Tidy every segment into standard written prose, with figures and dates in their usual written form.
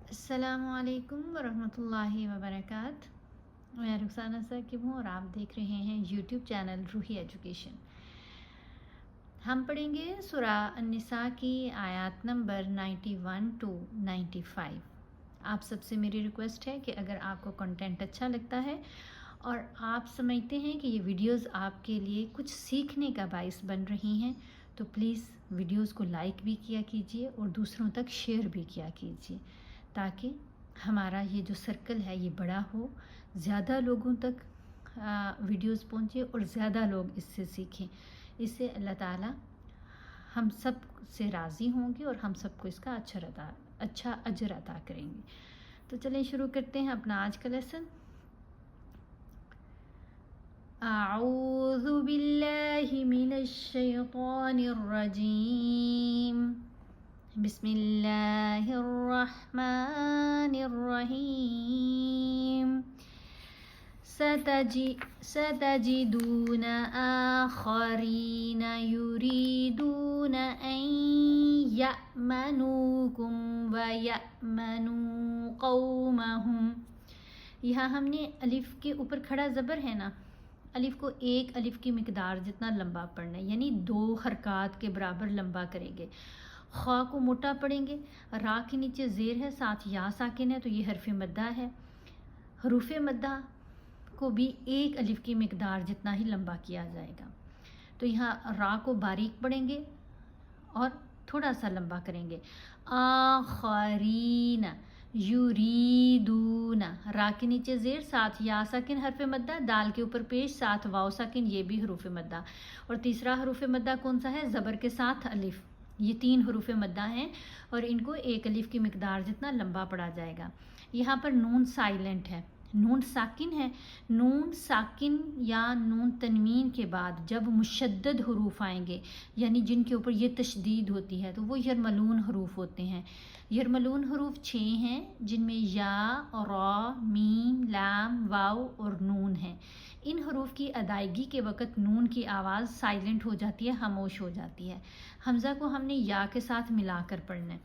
अस्सलामु अलैकुम वरहमतुल्लाहि वबरकात। मैं रुखसाना साकिब हूँ और आप देख रहे हैं यूट्यूब चैनल रूही एजुकेशन। हम पढ़ेंगे सूरा अन्निसा की आयत नंबर 91 टू 95। आप सबसे मेरी रिक्वेस्ट है कि अगर आपको कंटेंट अच्छा लगता है और आप समझते हैं कि ये वीडियोस आपके लिए कुछ सीखने का बाइस बन रही हैं तो प्लीज़ वीडियोस को लाइक भी किया कीजिए और दूसरों तक शेयर भी किया कीजिए, ताकि हमारा ये जो सर्कल है ये बड़ा हो, ज़्यादा लोगों तक वीडियोस पहुँचे और ज़्यादा लोग इससे सीखें। इससे अल्लाह ताला हम सब से राज़ी होंगे और हम सबको इसका अच्छा अजर अता करेंगे। तो चलें शुरू करते हैं अपना आज का लेसन। अऊज़ु बिल्लाहि मिनश शैतानिर रजीम। बिस्मिल्लाहिर्रहमानिर्रहीम। सतजिदून आखरीन युरीदून अन यअमनूकुम व यअमनू कौमहुम। यहाँ हमने अलिफ के ऊपर खड़ा ज़बर है ना, अलिफ को एक अलिफ की मिकदार जितना लंबा पढ़ना है, यानी 2 हरकात के बराबर लंबा करेंगे। ख़ा को मोटा पढ़ेंगे, रा के नीचे ज़ेर है, साथ या साकिन है तो ये हरफ मद्दा है। हरूफ मद्दा को भी एक अलिफ की मिकदार जितना ही लंबा किया जाएगा। तो यहाँ रा को बारीक पढ़ेंगे और थोड़ा सा लंबा करेंगे। आखरीन युरीदूना, रा के नीचे ज़ेर, साथ या साकिन हरफ मद्दा, दाल के ऊपर पेश, साथ वाव साकिन, ये भी हरूफ मद्दा। और तीसरा हरूफ मद्दा कौन सा है? ज़बर के साथ अलिफ। ये 3 हरूफ मद्दा हैं और इनको एक अलिफ की मिकदार जितना लंबा पढ़ा जाएगा। यहाँ पर नून साइलेंट है, नून साकिन है। नून साकिन या नून तनवीन के बाद जब मुशद्दद हरूफ आएंगे, यानी जिनके ऊपर ये तशदीद होती है, तो वो यरमलून हरूफ होते हैं। यरमलून हरूफ 6 हैं, जिनमें या, रा, मीम, लाम, वाव और नून है। इन हरूफ की अदायगी के वक़्त नून की आवाज़ साइलेंट हो जाती है, खामोश हो जाती है। हमज़ा को हमने या के साथ मिलाकर पढ़ना है।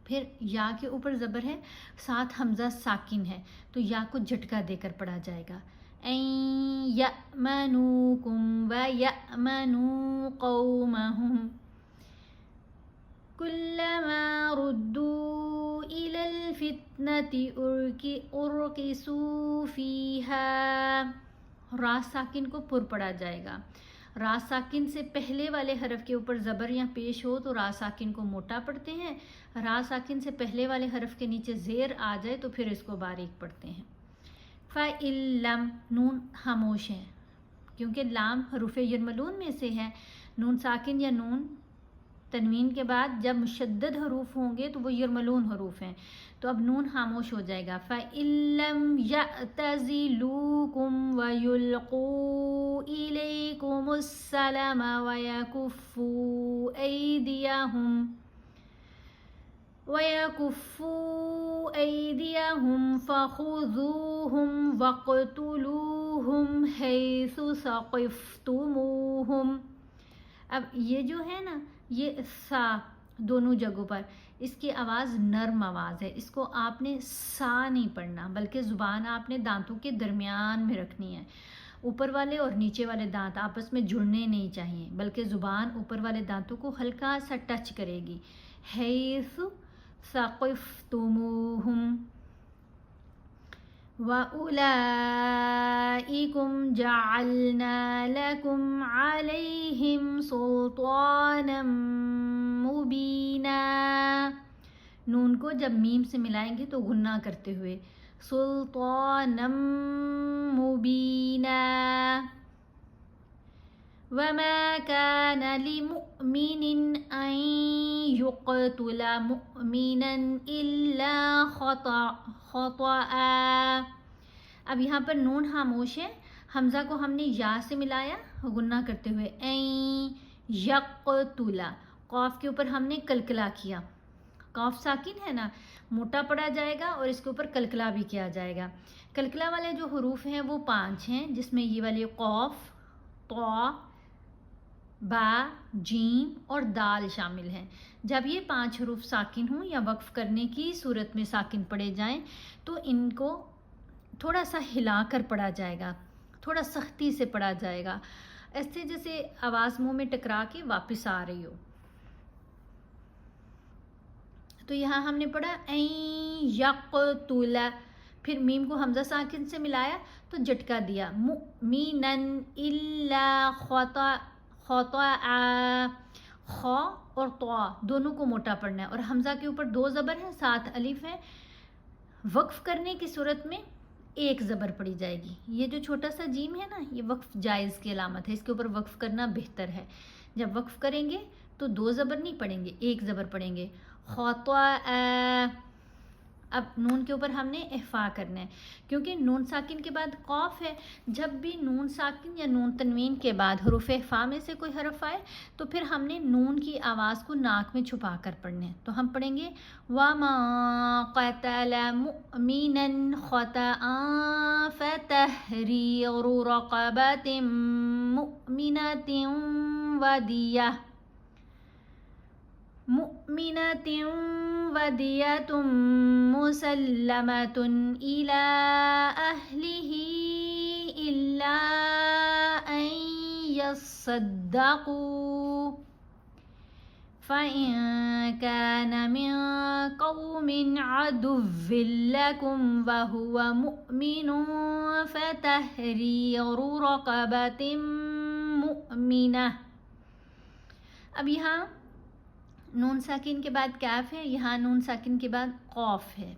फिर या के ऊपर ज़बर है, साथ हमज़ा साकिन है, तो या को झटका देकर पढ़ा जाएगा। ऐ यअमनूकुम व यअमनू कौमहुम कुल्लमा रुद्दू इलल फितनति उर्किसू फीहा। रा साकिन को पुर पढ़ा जाएगा। रा साकिन से पहले वाले हरफ के ऊपर ज़बर या पेश हो तो रा साकिन को मोटा पढ़ते हैं। रा साकिन से पहले वाले हरफ के नीचे ज़ेर आ जाए तो फिर इसको बारीक पढ़ते हैं। फ़इल्लम, नून खामोश है क्योंकि लाम हरूफ यरमलून में से है। नून साकिन या नून तनवीन के बाद जब मुशद्दद हरूफ होंगे तो वो यरमलून हरूफ हैं, तो अब नून खामोश हो जाएगा। फ़इल्लम यअतज़िलूकुम व युल्क़ू इलैकुमुस्सलाम व यकुफ़्फ़ू ऐदियहुम फ़ख़ुज़ूहुम वक़्तुलूहुम हैसु सक़िफ़्तुमूहुम। अब ये जो है ना, ये सा दोनों जगहों पर इसकी आवाज़ नर्म आवाज़ है, इसको आपने सा नहीं पढ़ना, बल्कि ज़ुबान आपने दांतों के दरमियान में रखनी है। ऊपर वाले और नीचे वाले दांत आपस में जुड़ने नहीं चाहिए, बल्कि ज़ुबान ऊपर वाले दांतों को हल्का सा टच करेगी। हैसु सक़िफ़्तुमूहुम व उलाइकुम जअलना लकुम अलैहिम सुल्तानम मुबीना। नून को जब मीम से मिलाएंगे तो गुन्ना करते हुए सुल्तानम मुबीना। वमा कान लिमुअ्मिनिन अन युक़्तुला मुअ्मिनन इल्ला ख़तआ। अब यहाँ पर नून खामोश है, हमज़ा को हमने या से मिलाया गुन्ना करते हुए। ऐ यक़्तुला, कॉफ के ऊपर हमने कलकला किया। कॉफ साकिन है ना, मोटा पढ़ा जाएगा और इसके ऊपर कलकला भी किया जाएगा। कलकला वाले जो हरूफ हैं वो 5 हैं, जिसमें ये वाले कॉफ, तौ, با، جیم اور دال شامل ہیں۔ جب یہ 5 حروف ساکن ہوں یا وقف کرنے کی صورت میں ساکن پڑے جائیں تو ان کو تھوڑا سا ہلا کر پڑھا جائے گا، تھوڑا سختی سے پڑھا جائے گا، ایسے جیسے آواز منہ میں ٹکرا کے واپس آ رہی ہو۔ تو یہاں ہم نے پڑھا این یقتل، پھر میم کو حمزہ ساکن سے ملایا تو جھٹکا دیا، مؤمنا الا خطأ، خا اور طا دونوں کو موٹا پڑھنا ہے، اور حمزہ کے اوپر 2 زبر ہیں، 7 الف ہیں۔ وقف کرنے کی صورت میں 1 زبر پڑی جائے گی۔ یہ جو چھوٹا سا جیم ہے نا، یہ وقف جائز کی علامت ہے، اس کے اوپر وقف کرنا بہتر ہے۔ جب وقف کریں گے تو 2 زبر نہیں پڑھیں گے، 1 زبر پڑھیں گے، خطأ۔ اب نون کے اوپر ہم نے اخفا کرنا ہے، کیونکہ نون ساکن کے بعد قاف ہے۔ جب بھی نون ساکن یا نون تنوین کے بعد حروف اخفا میں سے کوئی حرف آئے تو پھر ہم نے نون کی آواز کو ناک میں چھپا کر پڑھنا ہے۔ تو ہم پڑھیں گے وَمَا قَتَلَ مُؤْمِنًا خَطَأً فَتَحْرِيرُ رَقَبَةٍ مُؤْمِنَةٍ وَدِيَةٌ مُسَلَّمَةٌ إِلَى أَهْلِهِ إِلَّا أَن يَصَّدَّقُوا فَإِن كَانَ مِن قَوْمٍ عَدُوٍّ لَكُمْ وَهُوَ مُؤْمِنٌ فَتَحْرِيرُ رَقَبَةٍ مُؤْمِنَةٍ۔ اب یہاں نون ساکن کے بعد کیف ہے، یہاں نون ساکن کے بعد قاف ہے،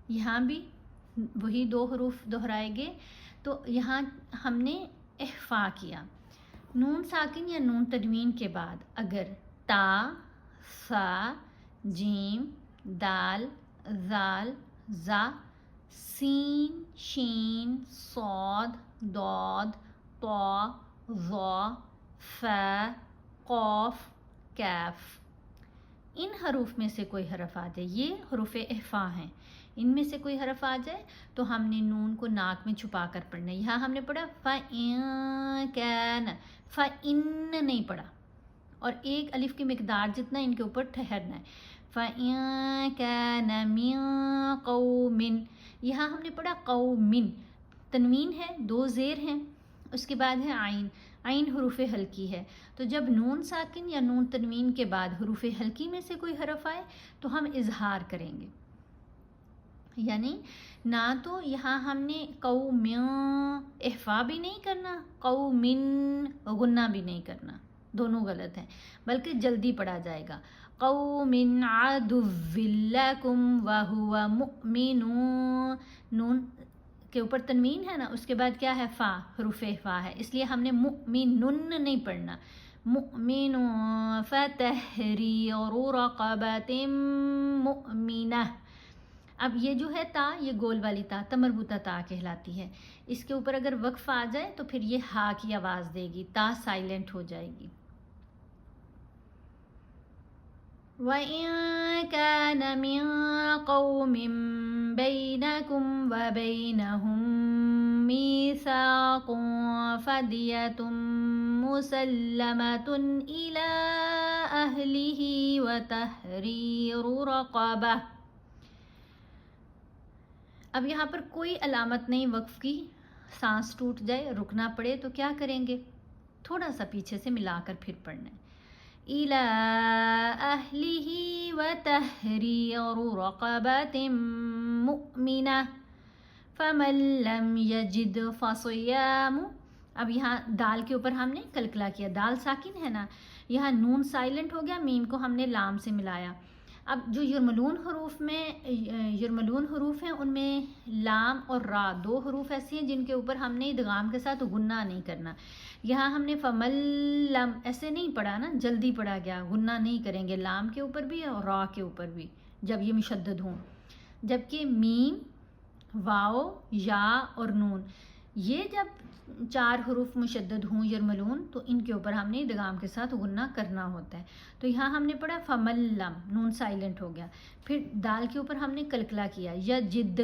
یہاں بھی وہی 2 حروف دہرائے گے۔ تو یہاں ہم نے اخفا کیا۔ نون ساکن یا نون تنوین کے بعد اگر تا، سا، جیم، دال، ذال، زا، سین، شین، صاد، ضاد، طا، ظا، فا، قاف، کیف، ان حروف میں سے کوئی حرف آ جائے، یہ حروف اخفا ہیں، ان میں سے کوئی حرف آ جائے تو ہم نے نون کو ناک میں چھپا کر پڑھنا ہے۔ یہاں ہم نے پڑھا فَإِن كَانَ، فَإِن نہیں پڑھا، اور 1 الف کی مقدار جتنا ان کے اوپر ٹھہرنا ہے۔ فَإِن كَانَ مِن قَوْمٍ، یہاں ہم نے پڑھا قومن، تنوین ہے، 2 زیر ہیں، اس کے بعد ہے عین، عین حروف حلقی ہے۔ تو جب نون ساکن یا نون تنوین کے بعد حروف حلقی میں سے کوئی حرف آئے تو ہم اظہار کریں گے، یعنی نہ تو یہاں ہم نے قوم اخفا بھی نہیں کرنا، قومن غنہ بھی نہیں کرنا، دونوں غلط ہیں، بلکہ جلدی پڑھا جائے گا، قوم عدو لکم وہو مؤمن، نون کے اوپر تنوین ہے نا، اس کے بعد کیا ہے، فا، حروف اخفا ہے، اس لیے ہم نے مؤمنن نہیں پڑھنا، مؤمن فتحریر رقبۃ مؤمنہ۔ اب یہ جو ہے تا، یہ گول والی تا تمربوطہ تا کہلاتی ہے، اس کے اوپر اگر وقف آ جائے تو پھر یہ ہا کی آواز دے گی، تا سائلنٹ ہو جائے گی۔ وَإِن كَانَ مِن قَوْمٍ بَيْنَكُمْ وَبَيْنَهُم مِّيثَاقٌ فَدِيَةٌ مُسَلَّمَةٌ إِلَى أَهْلِهِ وَتَحْرِيرُ رَقَبَةٍ۔ اب یہاں پر کوئی علامت نہیں وقف کی، سانس ٹوٹ جائے، رکنا پڑے تو کیا کریں گے، تھوڑا سا پیچھے سے ملا کر پھر پڑھنا ہے، إِلَىٰ أَهْلِهِ وَتَحْرِيرُ رَقَبَةٍ مُؤْمِنَةٍ فَمَن لَّمْ يَجِدْ فَصِيَامُ۔ اب یہاں دال کے اوپر ہم نے کلکلا کیا، دال ساکن ہے نا، یہاں نون سائلنٹ ہو گیا، میم کو ہم نے لام سے ملایا۔ اب جو یرملون حروف ہیں ان میں لام اور را 2 حروف ایسی ہیں جن کے اوپر ہم نے ادغام کے ساتھ غنہ نہیں کرنا۔ یہاں ہم نے فملم ایسے نہیں پڑھا نا، جلدی پڑھا گیا، غنہ نہیں کریں گے لام کے اوپر بھی اور را کے اوپر بھی جب یہ مشدد ہوں، جبکہ میم، واو، یا اور نون یہ جب 4 حروف مشدد ہوں یرملون تو ان کے اوپر ہم نے ادغام کے ساتھ غنہ کرنا ہوتا ہے۔ تو یہاں ہم نے پڑھا فملم، نون سائلنٹ ہو گیا، پھر دال کے اوپر ہم نے کلکلا کیا، یا جد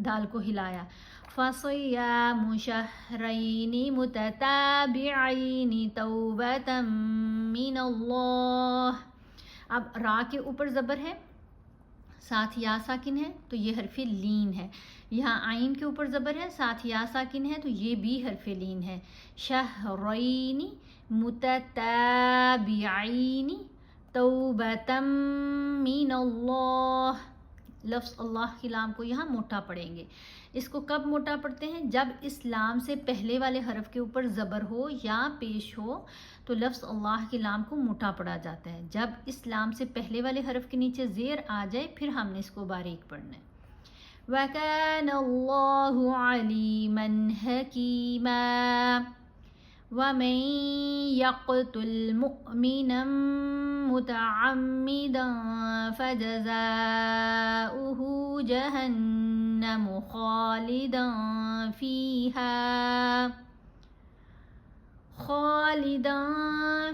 दाल को हिलाया। फसियामु शहरैनि मुतताबिअैनि तौबतम मिनल्लाह। अब रा के ऊपर ज़बर है, साथ या साकिन है, तो ये हरफ लीन है। यहाँ आइन के ऊपर ज़बर है, साथ या साकिन है, तो ये भी हरफ लीन है। शहरैनि मुतताबिअैनि तौबतम मिनल्लाह। लफ्ज़ अल्लाह की लाम को यहाँ मोटा पढ़ेंगे। इसको कब मोटा पढ़ते हैं? जब इस लाम से पहले वाले हरफ के ऊपर ज़बर हो या पेश हो तो लफ्ज़ अल्लाह की लाम को मोटा पढ़ा जाता है। जब इस लाम से पहले वाले हरफ के नीचे ज़ेर आ जाए फिर हमने इसको बारीक पढ़ना है। वकानल्लाहु अलीमन हकीमा। वमन यक़्तुल मुअमिनन मुतअम्मिदन फजज़ाउहु जहन्नम खालिदन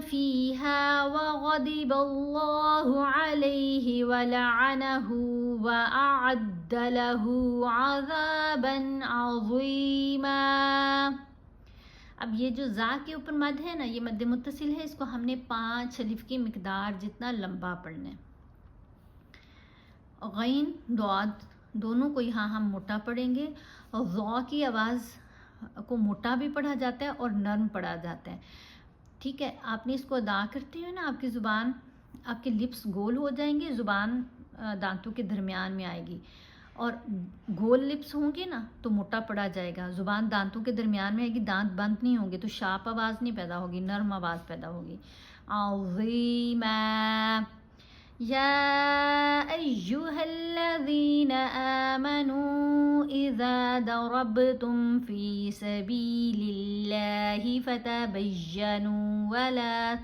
फ़ीहा वग़दिबल्लाहु अलैहि वलअनहु वअअद्द लहु अज़ाबन अज़ीमा। अब ये जो ज़ा के ऊपर मद है ना, ये मद मुत्तसिल है, इसको हमने 5 अलिफ की मिकदार जितना लंबा पढ़ना है। गैन दौद दोनों को यहाँ हम मोटा पढ़ेंगे। और ज़ौ की आवाज़ को मोटा भी पढ़ा जाता है और नरम पढ़ा जाता है। ठीक है, आपने इसको अदा करते हुए ना आपकी ज़ुबान, आपके लिप्स गोल हो जाएंगे, ज़ुबान दांतों के दरमियान में आएगी और गोल लिप्स होंगे ना तो मोटा पड़ा जाएगा। ज़ुबान दांतों के दरमियान में आएगी, दांत बंद नहीं होंगे तो शार्प आवाज़ नहीं पैदा होगी, नरम आवाज़ पैदा होगी। अज़ीमा। या अय्युहल्लज़ीना आमनू इज़ा दरबतुम फ़ी सबीलिल्लाहि फ़तबय्यनू वला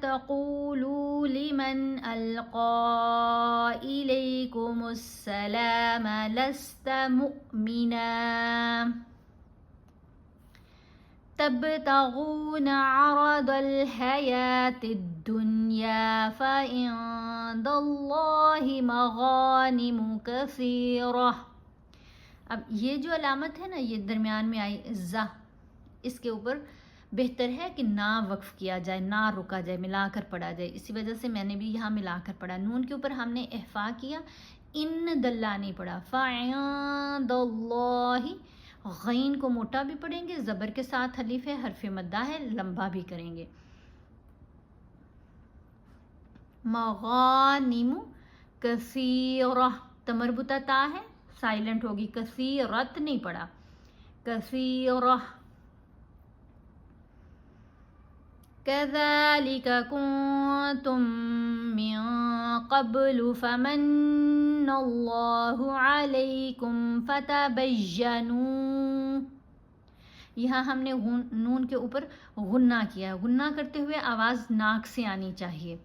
तक़ूलू लिमन अल्क़ा इलैकुमुस्सलाम लस्त मुअमिना तबतगून अरदल हयातिद दुनिया फ़इंदल्लाहि मग़ानिमु कसीरा। अब ये जो अलामत है ना, ये दरमियान में आई ज़ा, इसके ऊपर बेहतर है कि ना वक्फ किया जाए, ना रुका जाए, मिलाकर पढ़ा जाए। इसी वजह से मैंने भी यहाँ मिलाकर पढ़ा। नून के ऊपर हमने इहफा किया, इन दल्ला नहीं पढ़ा। फ़इंदल्लाहि, गैन को मोटा भी पढ़ेंगे, ज़बर के साथ अलिफ है, हरफ मद्दा है, लंबा भी करेंगे। मग़ानिमु कसीरा, तमरबुता ता है, साइलेंट होगी, कसीरत नहीं पढ़ा, कसीरा। कज़ालिक कुंतुम मिन क़ब्लु फ़मन्नल्लाहु अलैकुम फ़तबय्यनू। यहाँ हमने नून के ऊपर गुन्ना किया है। गुन्ना करते हुए आवाज़ नाक से आनी चाहिए,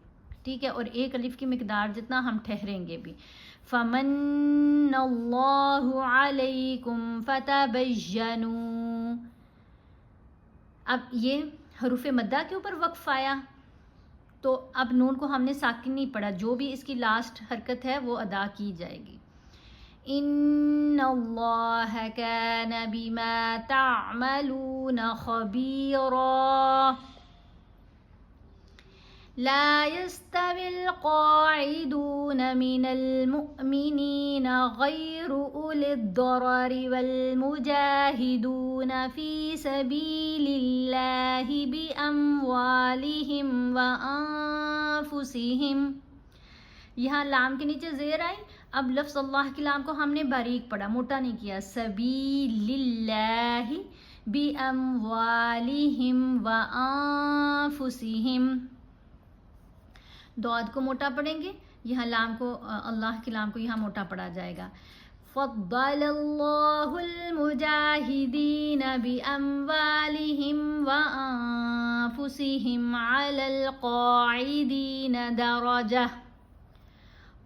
ठीक है, और एक अलिफ की मिकदार जितना हम ठहरेंगे भी। फ़मन्नल्लाहु अलैकुम फ़तबय्यनू। अब ये हरूफ मद्दा के ऊपर वक्फ आया तो अब नून को हमने साकिन नहीं पढ़ा, जो भी इसकी लास्ट हरकत है वो अदा की जाएगी। इन्नल्लाह कान बिमा तअमलून खबीरा। ला यस्तविल क़ाइदून मिनल मुअमिनीन गैरु उलिद दररि वल मुजाहिदून फ़ी सबीलिल्लाहि बिअम्वालिहिम व अनफुसिहिम। यहाँ लाम के नीचे ज़ेर आई। अब लफ्ज़ अल्लाह की लाम को हमने बारीक पढ़ा, मोटा नहीं किया। सबीलिल्लाहि बिअम्वालिहिम व अनफुसिहिम। दौद को मोटा पढ़ेंगे, यहाँ लाम को, अल्लाह की लाम को यहाँ मोटा पढ़ा जाएगा। फ़द्दलल्लाहुल मुजाहिदीन बिअम्वालिहिम व अनफुसिहिम अलल क़ाइदीन दरजा।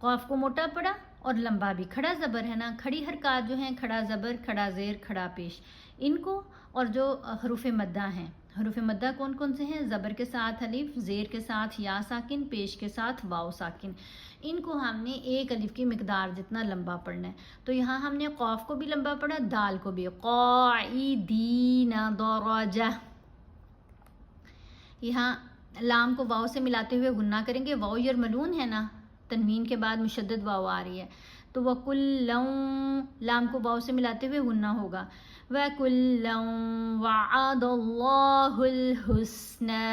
क़ाफ को मोटा पढ़ा और लंबा भी। खड़ा ज़बर है ना, खड़ी हरकत जो हैं, खड़ा ज़बर, खड़ा ज़ेर, खड़ा पेश, इनको और जो हरूफ मद्दा हैं, حروف مدہ کون کون سے ہیں؟ زبر کے ساتھ الف، زیر کے ساتھ یا ساکن، پیش کے ساتھ واو ساکن. ان کو ہم نے ایک الف کی مقدار جتنا لمبا پڑھنا ہے. تو یہاں ہم نے قاف کو بھی لمبا پڑھا، دال کو بھی. قاعدین درجہ. یہاں لام کو واو سے ملاتے ہوئے غنہ کریں گے. واو یرملون ہے نا، تنوین کے بعد مشدد واو آ رہی ہے، تو وَكُلًّا لام کو واو سے ملاتے ہوئے غنہ ہوگا. وَكُلًّا وَعَدَ اللَّهُ الْحُسْنَى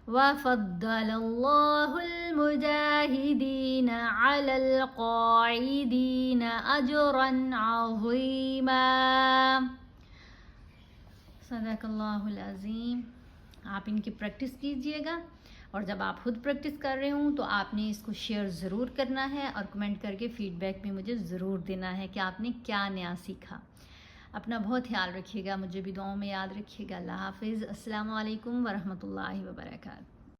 وَفَضَّلَ اللَّهُ الْمُجَاهِدِينَ عَلَى الْقَاعِدِينَ أَجْرًا عَظِيمًا. صدق اللہ العظیم. آپ ان کی پریکٹس کیجئے گا، اور جب آپ خود پریکٹس کر رہے ہوں تو آپ نے اس کو شیئر ضرور کرنا ہے، اور کمنٹ کر کے فیڈ بیک بھی مجھے ضرور دینا ہے کہ آپ نے کیا نیا سیکھا. اپنا بہت خیال رکھیے گا، مجھے بھی دعاؤں میں یاد رکھیے گا. اللہ حافظ. السلام علیکم ورحمۃ اللہ وبرکاتہ.